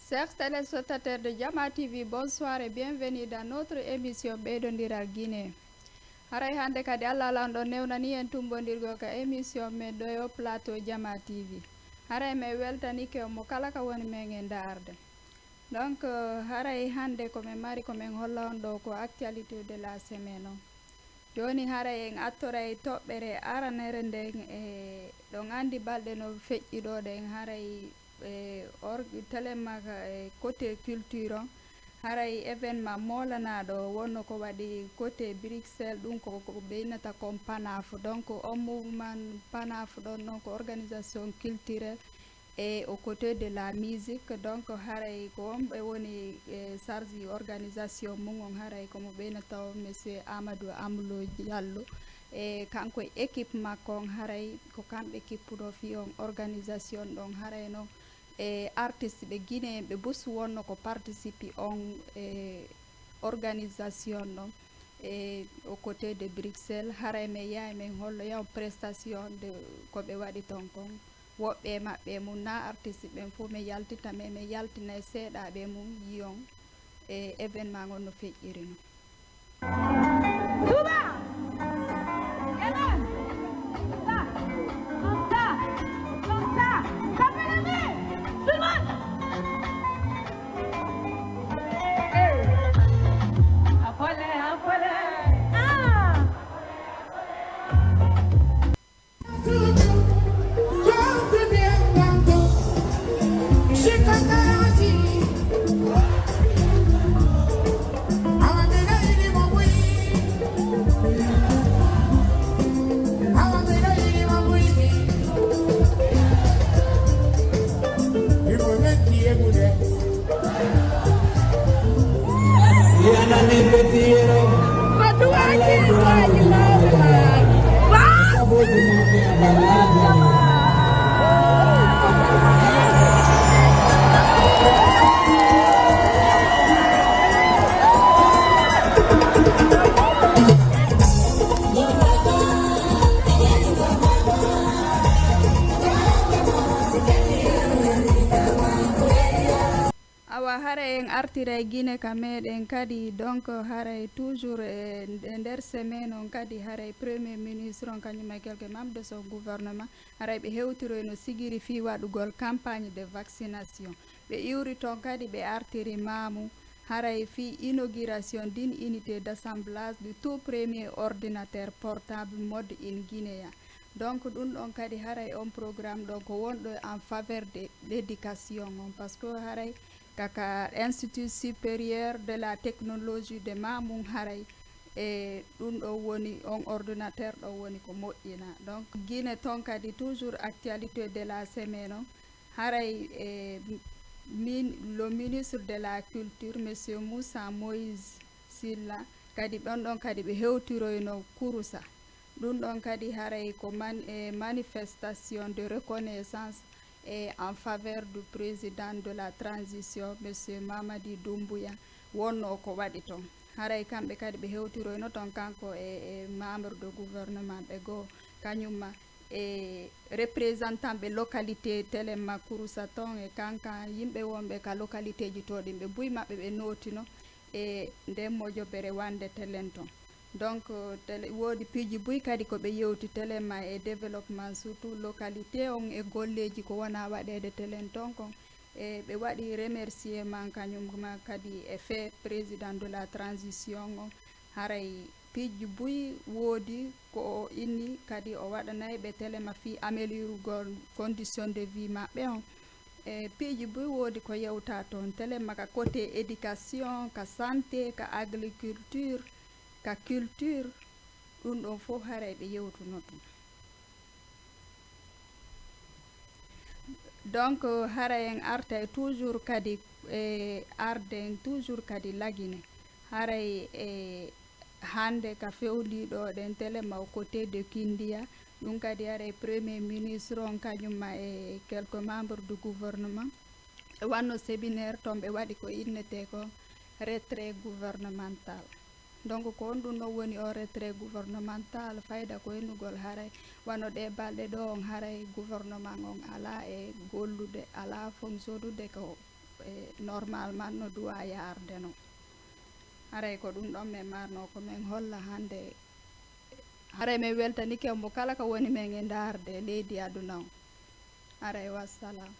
Chers téléspectateurs de Jama TV, bonsoir et bienvenue dans notre émission Ɓeydodiral Guinée. Haray hande kadi Allah lanɗo newnani en tumbodirgo ka émission men ɗo yo plateau Jama TV. Haray min weltanike mo kala ka woni men e darde. Donc haray hande komin mari komin holla on ɗo ko actualité de la semaine on. Joni haray en attoray toɓɓere aranere nden e ɗon andi balɗe no feƴƴi ɗo ɗen haray télémaga côté culture on haray événement molanaɗo wonno ko waɗi côté Bruxelles ɗum ko ɓeynata comme PANAF. Donc on mouvement PANAF ɗon noon ko organisation culturelle et aux côtés de la musique. Donc haray ko wonɓe woni charge organisation mum on haray komo ɓeynata o monsieur Amadou Amlo Diallo e kanko e équipe makko on haray ko kamɓe kippuɗo fi on organisation ɗon haray noon e artiste ɓe Guinée ɓe bus wonno ko participe on organisation ɗon e au côté de Bruxelles. Haray min yaha min hollo yaw prestation de koɓe waɗi ton kon woɓɓe maɓɓe mum na artiste ɓen fof min yaltita min yaltina e seeɗaɓe mum yiyon e événement on no feƴƴiri no. Haray en artira e Guinée ka meɗen kadi donc haray toujours e nder semaine on kadi haray premier ministre on kañum e quelques membres de son gouvernement haray ɓe hewtiro no sigiri fi waɗugol campagne de vaccination. Ɓe iwri toon kadi ɓe artiri mamu haray fi inauguration d'une unité d'assemblage du tout premier ordinateur portable mode in Guinea. Donc ɗum ɗon kadi haray on programme ɗon ko wonɗo en faveur de l'éducation on par ce que haray kaka institut supérieur de la technologie de mamum haray e ɗum ɗo woni on ordinateur ɗo woni ko moƴƴina. Donc Guinée ton kadi toujours actualité de la semaine on haray le ministre de la culture monsieur Moussa Moïse Silla kadi ɗon ɗon kadi ɓe hewtiroyno Kouroussa. Ɗum ɗon kadi haray ko manifestation de reconnaissance et en faveur du président de la transition monsieur Mamadi Doumbouya wonno ko waɗi ton haray kamɓe kadi ɓe hewtiroyno ton kanko e membre de gouvernement ɓe goo kañumma e représentant ɓe localité Téléma Kouroussa ton e kanka yimɓe wonɓe ka localité ji to ɗin ɓe buy maɓɓe ɓe notino e nden mojobere wande telen ton. Donc woodi piiji buy kadi ko ɓe yewti téléma e développement surtout localité on e golleji ko wona waɗede télen ton kon e ɓe waɗi remerciement kañumma kadi e fait président de la transition on haray piiji buy woodi ko inni kadi o waɗanay ɓe téléma fi améliorugol condition de vie maɓɓe on e piiji buy woodi ko yewta toon téléma ka côté éducation ka santé ka agriculture ka culture ɗum ɗon fof haray ɓe yewtuno ɗum. Donc haray en arta toujours kadi arden toujours kadi lagine haray hande ka fewliɗo ɗen téléma au côté de Kindia ɗum kadi haray premier ministre on kañumma e quelques membres du gouvernement ɓe wanno séminaire toon ɓe waɗi ko innete ko retrait gouvernemental. Donc ko on ɗum ɗon woni o retrait gouvernemental fayda ko hennugol haray wano ɗe balɗe ɗo on haray gouvernement on ala e gollude ala fonsodude ko normalement no duwa yarde no haray ko ɗum ɗon min marno ko min holla hande haray min weltanike mo kala ko woni men e darde leydi aduna o haray wassalam.